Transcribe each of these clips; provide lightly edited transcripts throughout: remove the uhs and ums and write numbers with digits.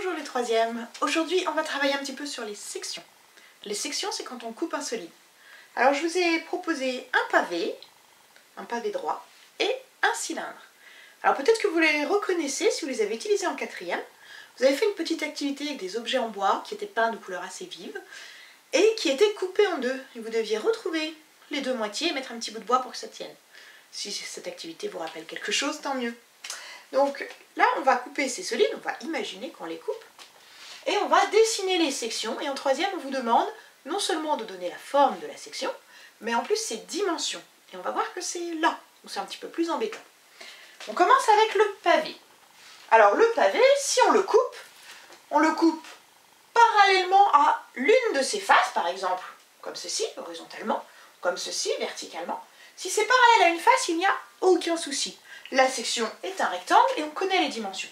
Bonjour les troisièmes. Aujourd'hui, on va travailler un petit peu sur les sections. Les sections, c'est quand on coupe un solide. Alors, je vous ai proposé un pavé droit et un cylindre. Alors, peut-être que vous les reconnaissez si vous les avez utilisés en quatrième. Vous avez fait une petite activité avec des objets en bois qui étaient peints de couleurs assez vives et qui étaient coupés en deux. Et vous deviez retrouver les deux moitiés et mettre un petit bout de bois pour que ça tienne. Si cette activité vous rappelle quelque chose, tant mieux. Donc là, on va couper ces solides, on va imaginer qu'on les coupe, et on va dessiner les sections. Et en troisième, on vous demande non seulement de donner la forme de la section, mais en plus ses dimensions. Et on va voir que c'est là où c'est un petit peu plus embêtant. On commence avec le pavé. Alors le pavé, si on le coupe parallèlement à l'une de ses faces, par exemple, comme ceci, horizontalement, comme ceci, verticalement. Si c'est parallèle à une face, il n'y a aucun souci. La section est un rectangle et on connaît les dimensions.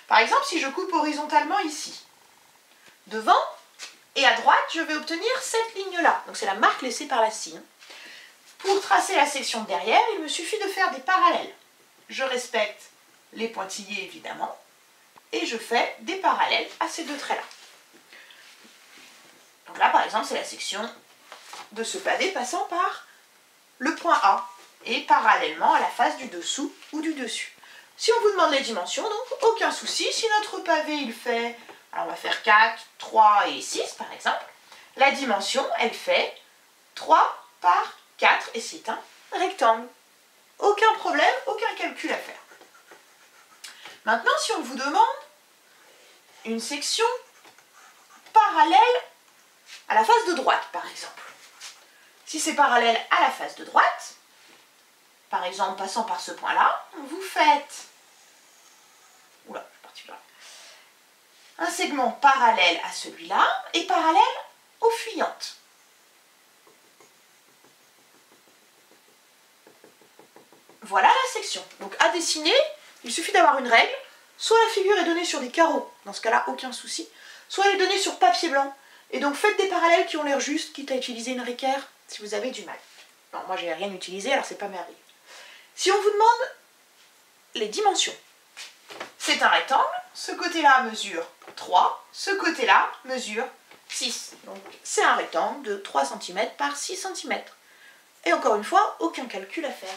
Par exemple, si je coupe horizontalement ici, devant et à droite, je vais obtenir cette ligne-là. Donc c'est la marque laissée par la scie. Pour tracer la section derrière, il me suffit de faire des parallèles. Je respecte les pointillés évidemment et je fais des parallèles à ces deux traits-là. Donc là, par exemple, c'est la section de ce pavé passant par le point A et parallèlement à la face du dessous ou du dessus. Si on vous demande les dimensions, donc aucun souci. Si notre pavé il fait, alors on va faire 4, 3 et 6 par exemple, la dimension elle fait 3 par 4 et c'est un rectangle. Aucun problème, aucun calcul à faire. Maintenant, si on vous demande une section parallèle à la face de droite par exemple. Si c'est parallèle à la face de droite, par exemple passant par ce point-là, vous faites un segment parallèle à celui-là et parallèle aux fuyantes. Voilà la section. Donc à dessiner, il suffit d'avoir une règle. Soit la figure est donnée sur des carreaux, dans ce cas-là aucun souci, soit elle est donnée sur papier blanc. Et donc faites des parallèles qui ont l'air justes, quitte à utiliser une réquerre si vous avez du mal. Non, moi j'ai rien utilisé, alors c'est pas merveilleux. Si on vous demande les dimensions, c'est un rectangle, ce côté-là mesure 3, ce côté-là mesure 6. Donc c'est un rectangle de 3 cm par 6 cm. Et encore une fois, aucun calcul à faire.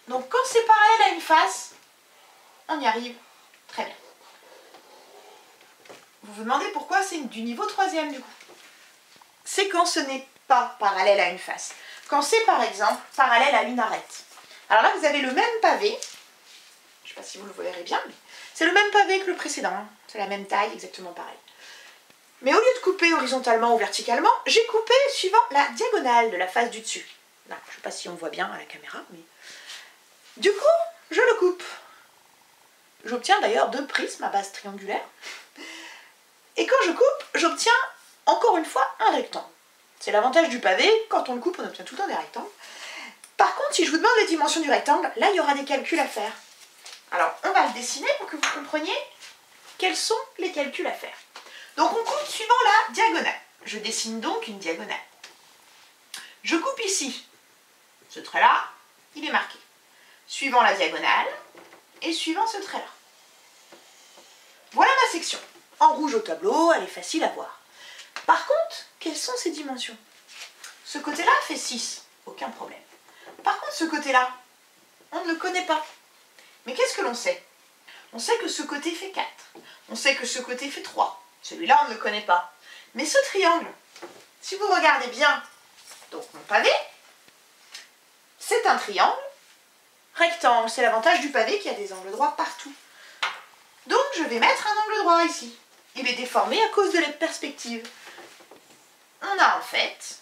Donc quand c'est parallèle à une face, on y arrive très bien. Vous vous demandez pourquoi c'est du niveau 3e du coup. C'est quand ce n'est pas parallèle à une face. Quand c'est par exemple parallèle à une arête. Alors là vous avez le même pavé, je ne sais pas si vous le verrez bien, mais c'est le même pavé que le précédent, hein. C'est la même taille, exactement pareil. Mais au lieu de couper horizontalement ou verticalement, j'ai coupé suivant la diagonale de la face du dessus. Là, je ne sais pas si on voit bien à la caméra, mais... Du coup, je le coupe. J'obtiens d'ailleurs deux prismes à base triangulaire. Et quand je coupe, j'obtiens encore une fois un rectangle. C'est l'avantage du pavé, quand on le coupe, on obtient tout le temps des rectangles. Par contre, si je vous demande les dimensions du rectangle, là, il y aura des calculs à faire. Alors, on va le dessiner pour que vous compreniez quels sont les calculs à faire. Donc, on coupe suivant la diagonale. Je dessine donc une diagonale. Je coupe ici. Ce trait-là, il est marqué. Suivant la diagonale et suivant ce trait-là. Voilà ma section. En rouge au tableau, elle est facile à voir. Par contre, quelles sont ses dimensions? Ce côté-là fait 6, aucun problème. Par contre, ce côté-là, on ne le connaît pas. Mais qu'est-ce que l'on sait? On sait que ce côté fait 4. On sait que ce côté fait 3. Celui-là, on ne le connaît pas. Mais ce triangle, si vous regardez bien, donc mon pavé, c'est un triangle rectangle. C'est l'avantage du pavé qui a des angles droits partout. Donc, je vais mettre un angle droit ici. Il est déformé à cause de la perspective. On a en fait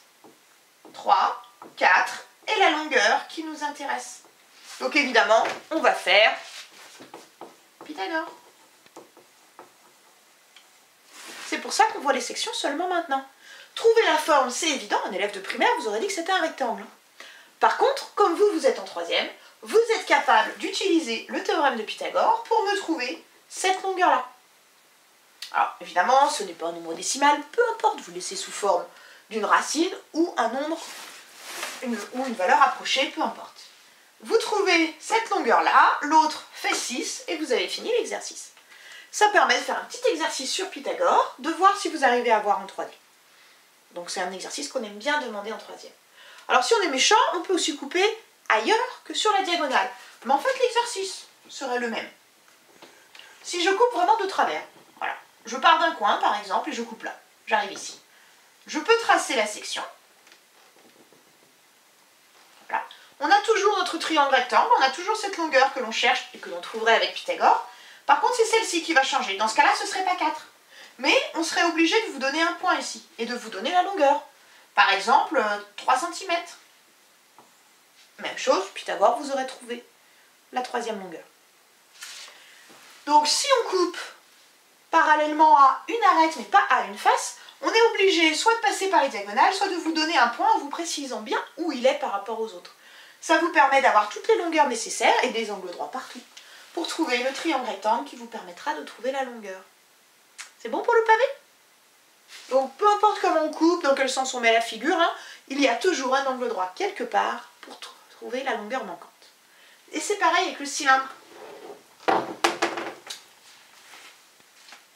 3, 4 et la longueur qui nous intéresse. Donc évidemment, on va faire Pythagore. C'est pour ça qu'on voit les sections seulement maintenant. Trouver la forme, c'est évident. Un élève de primaire vous aurait dit que c'était un rectangle. Par contre, comme vous êtes en 3e, vous êtes capable d'utiliser le théorème de Pythagore pour me trouver cette longueur-là. Alors, évidemment, ce n'est pas un nombre décimal, peu importe, vous laissez sous forme d'une racine ou un nombre, ou une valeur approchée, peu importe. Vous trouvez cette longueur-là, l'autre fait 6 et vous avez fini l'exercice. Ça permet de faire un petit exercice sur Pythagore, de voir si vous arrivez à voir en 3D. Donc c'est un exercice qu'on aime bien demander en 3e. Alors si on est méchant, on peut aussi couper ailleurs que sur la diagonale. Mais en fait l'exercice serait le même. Si je coupe vraiment de travers, voilà. Je pars d'un coin par exemple et je coupe là. J'arrive ici. Je peux tracer la section. Voilà. On a toujours notre triangle rectangle, on a toujours cette longueur que l'on cherche et que l'on trouverait avec Pythagore. Par contre, c'est celle-ci qui va changer. Dans ce cas-là, ce ne serait pas 4. Mais on serait obligé de vous donner un point ici et de vous donner la longueur. Par exemple, 3 cm. Même chose, Pythagore, vous aurez trouvé la 3e longueur. Donc si on coupe parallèlement à une arête mais pas à une face, on est obligé soit de passer par les diagonales, soit de vous donner un point en vous précisant bien où il est par rapport aux autres. Ça vous permet d'avoir toutes les longueurs nécessaires et des angles droits partout pour trouver le triangle rectangle qui vous permettra de trouver la longueur. C'est bon pour le pavé? Donc peu importe comment on coupe, dans quel sens on met la figure, hein, il y a toujours un angle droit quelque part pour trouver la longueur manquante. Et c'est pareil avec le cylindre.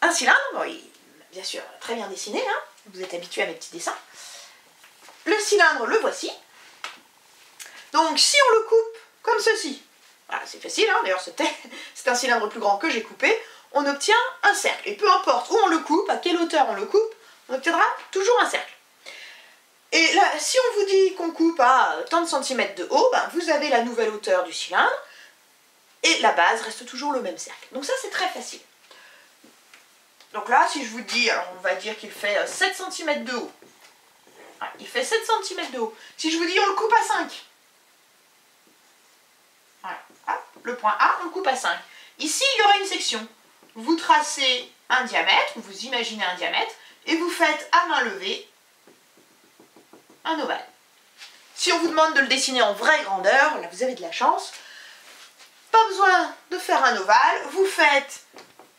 Un cylindre, bon, bien sûr très bien dessiné, hein, vous êtes habitué à mes petits dessins. Le cylindre, le voici. Donc si on le coupe comme ceci, voilà, c'est facile, hein, d'ailleurs c'est un cylindre plus grand que j'ai coupé, on obtient un cercle. Et peu importe où on le coupe, à quelle hauteur on le coupe, on obtiendra toujours un cercle. Et là, si on vous dit qu'on coupe à tant de centimètres de haut, ben, vous avez la nouvelle hauteur du cylindre, et la base reste toujours le même cercle. Donc ça c'est très facile. Donc là, si je vous dis, alors on va dire qu'il fait 7 cm de haut. Voilà, il fait 7 cm de haut. Si je vous dis on le coupe à 5. Voilà, hop, le point A, on le coupe à 5. Ici, il y aura une section. Vous tracez un diamètre, vous imaginez un diamètre, et vous faites à main levée un ovale. Si on vous demande de le dessiner en vraie grandeur, là vous avez de la chance, pas besoin de faire un ovale, vous faites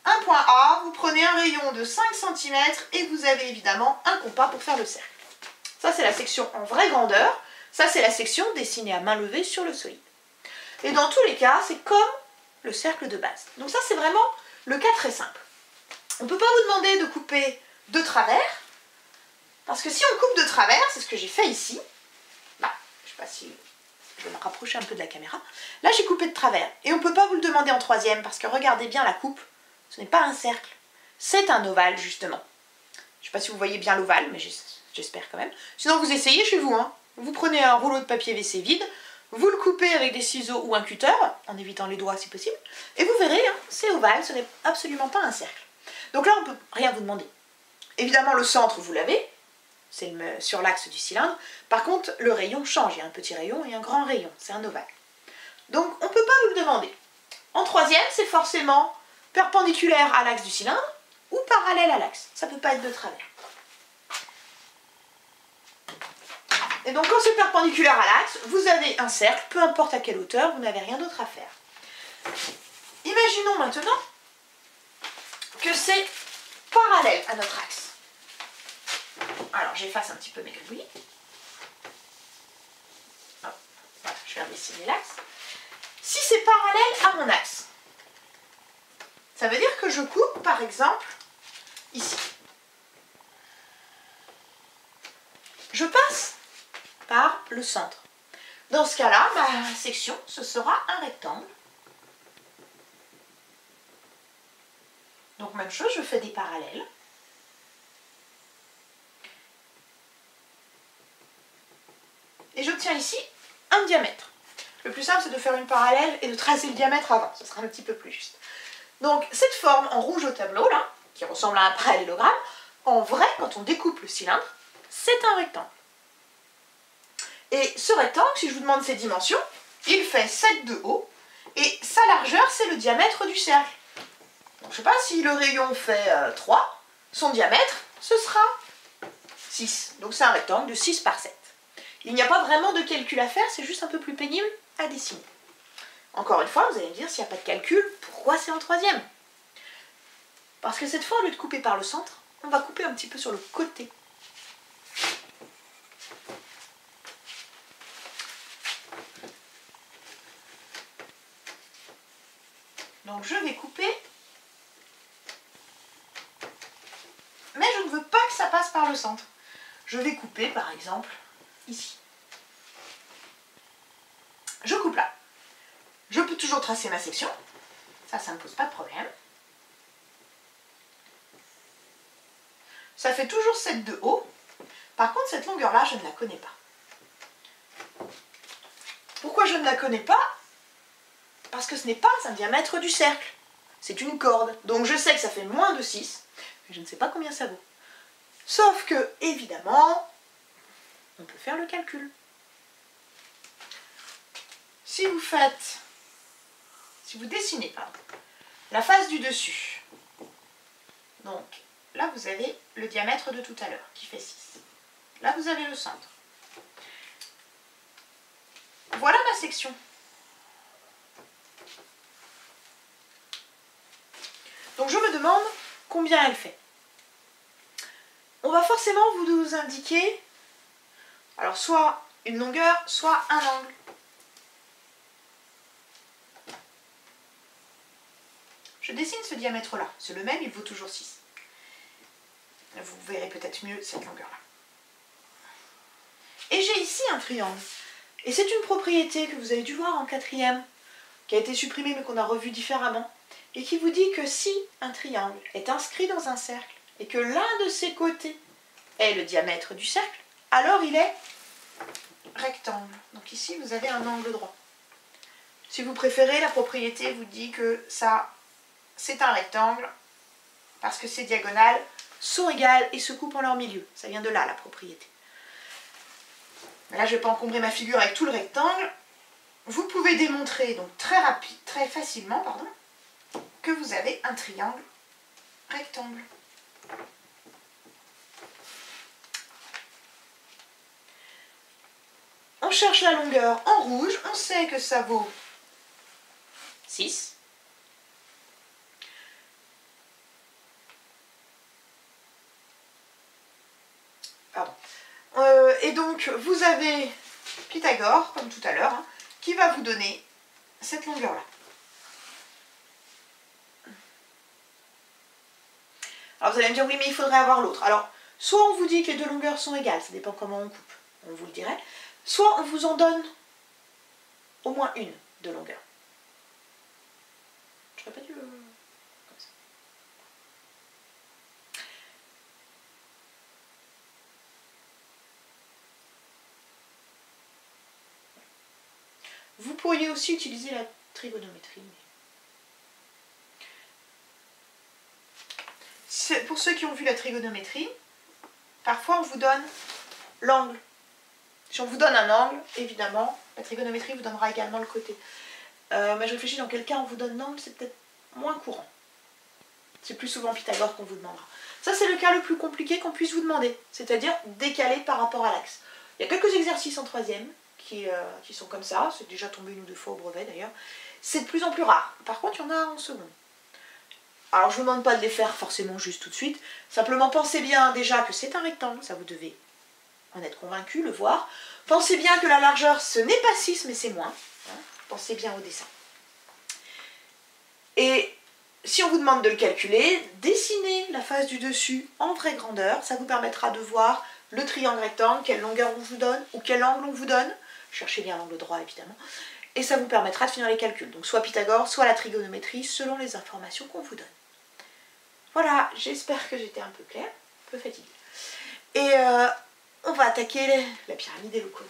un point A, vous prenez un rayon de 5 cm et vous avez évidemment un compas pour faire le cercle. Ça c'est la section en vraie grandeur, ça c'est la section dessinée à main levée sur le solide. Et dans tous les cas, c'est comme le cercle de base. Donc ça c'est vraiment le cas très simple. On ne peut pas vous demander de couper de travers, parce que si on coupe de travers, c'est ce que j'ai fait ici, là, je ne sais pas si je vais me rapprocher un peu de la caméra, là j'ai coupé de travers, et on ne peut pas vous le demander en 3e, parce que regardez bien la coupe, ce n'est pas un cercle, c'est un ovale justement. Je ne sais pas si vous voyez bien l'ovale, mais j'espère quand même. Sinon vous essayez chez vous, hein. Vous prenez un rouleau de papier WC vide, vous le coupez avec des ciseaux ou un cutter, en évitant les doigts si possible, et vous verrez, hein, c'est ovale, ce n'est absolument pas un cercle. Donc là on ne peut rien vous demander. Évidemment le centre vous l'avez, c'est sur l'axe du cylindre, par contre le rayon change, il y a un petit rayon et un grand rayon, c'est un ovale. Donc on ne peut pas vous le demander. En 3e, c'est forcément perpendiculaire à l'axe du cylindre ou parallèle à l'axe, ça ne peut pas être de travers. Et donc quand c'est perpendiculaire à l'axe, vous avez un cercle, peu importe à quelle hauteur, vous n'avez rien d'autre à faire. Imaginons maintenant que c'est parallèle à notre axe. Alors j'efface un petit peu mes gribouillis. Hop, voilà, je vais redessiner l'axe. Si c'est parallèle à mon axe, ça veut dire que je coupe par exemple ici. Je passe par le centre. Dans ce cas-là, ma section, ce sera un rectangle. Donc même chose, je fais des parallèles. Et j'obtiens ici un diamètre. Le plus simple, c'est de faire une parallèle et de tracer le diamètre avant. Ce sera un petit peu plus juste. Donc cette forme en rouge au tableau, là, qui ressemble à un parallélogramme, en vrai, quand on découpe le cylindre, c'est un rectangle. Et ce rectangle, si je vous demande ses dimensions, il fait 7 de haut, et sa largeur, c'est le diamètre du cercle. Donc, je ne sais pas si le rayon fait 3, son diamètre, ce sera 6. Donc c'est un rectangle de 6 par 7. Il n'y a pas vraiment de calcul à faire, c'est juste un peu plus pénible à dessiner. Encore une fois, vous allez me dire, s'il n'y a pas de calcul, pourquoi c'est en 3e? Parce que cette fois, au lieu de couper par le centre, on va couper un petit peu sur le côté. Donc je vais couper passe par le centre. Je vais couper par exemple ici. Je coupe là. Je peux toujours tracer ma section. Ça ne me pose pas de problème. Ça fait toujours 7 de haut. Par contre, cette longueur-là, je ne la connais pas. Pourquoi je ne la connais pas? Parce que ce n'est pas un diamètre du cercle. C'est une corde. Donc je sais que ça fait moins de 6, mais je ne sais pas combien ça vaut. Sauf que, évidemment, on peut faire le calcul. Si vous dessinez, pardon, la face du dessus, donc là vous avez le diamètre de tout à l'heure qui fait 6. Là vous avez le centre. Voilà ma section. Donc je me demande combien elle fait. On va forcément vous indiquer, alors soit une longueur, soit un angle. Je dessine ce diamètre-là, c'est le même, il vaut toujours 6. Vous verrez peut-être mieux cette longueur-là. Et j'ai ici un triangle. Et c'est une propriété que vous avez dû voir en 4e, qui a été supprimée mais qu'on a revue différemment, et qui vous dit que si un triangle est inscrit dans un cercle, et que l'un de ses côtés est le diamètre du cercle, alors il est rectangle. Donc ici, vous avez un angle droit. Si vous préférez, la propriété vous dit que ça, c'est un rectangle, parce que ces diagonales sont égales et se coupent en leur milieu. Ça vient de là, la propriété. Là, je ne vais pas encombrer ma figure avec tout le rectangle. Vous pouvez démontrer donc très facilement, que vous avez un triangle rectangle. On cherche la longueur en rouge, on sait que ça vaut 6. Pardon. Et donc, vous avez Pythagore, comme tout à l'heure, hein, qui va vous donner cette longueur-là. Alors vous allez me dire, oui, mais il faudrait avoir l'autre. Alors, soit on vous dit que les deux longueurs sont égales, ça dépend comment on coupe, on vous le dirait, soit on vous en donne au moins une de longueur. Je n'aurais pas dû comme ça. Vous pourriez aussi utiliser la trigonométrie. Pour ceux qui ont vu la trigonométrie, parfois on vous donne l'angle. Si on vous donne un angle, évidemment, la trigonométrie vous donnera également le côté. Mais je réfléchis dans quel cas on vous donne l'angle, c'est peut-être moins courant. C'est plus souvent Pythagore qu'on vous demandera. Ça, c'est le cas le plus compliqué qu'on puisse vous demander, c'est-à-dire décaler par rapport à l'axe. Il y a quelques exercices en 3e qui sont comme ça, c'est déjà tombé 1 ou 2 fois au brevet d'ailleurs. C'est de plus en plus rare. Par contre, il y en a en seconde. Alors, je ne vous demande pas de les faire forcément juste tout de suite. Simplement, pensez bien déjà que c'est un rectangle, ça vous devez en être convaincu, le voir. Pensez bien que la largeur, ce n'est pas 6, mais c'est moins. Hein. Pensez bien au dessin. Et si on vous demande de le calculer, dessinez la face du dessus en vraie grandeur. Ça vous permettra de voir le triangle rectangle, quelle longueur on vous donne ou quel angle on vous donne. Cherchez bien l'angle droit, évidemment. Et ça vous permettra de finir les calculs. Donc soit Pythagore, soit la trigonométrie, selon les informations qu'on vous donne. Voilà, j'espère que j'étais un peu claire, un peu fatiguée. Et on va attaquer la pyramide et le cône.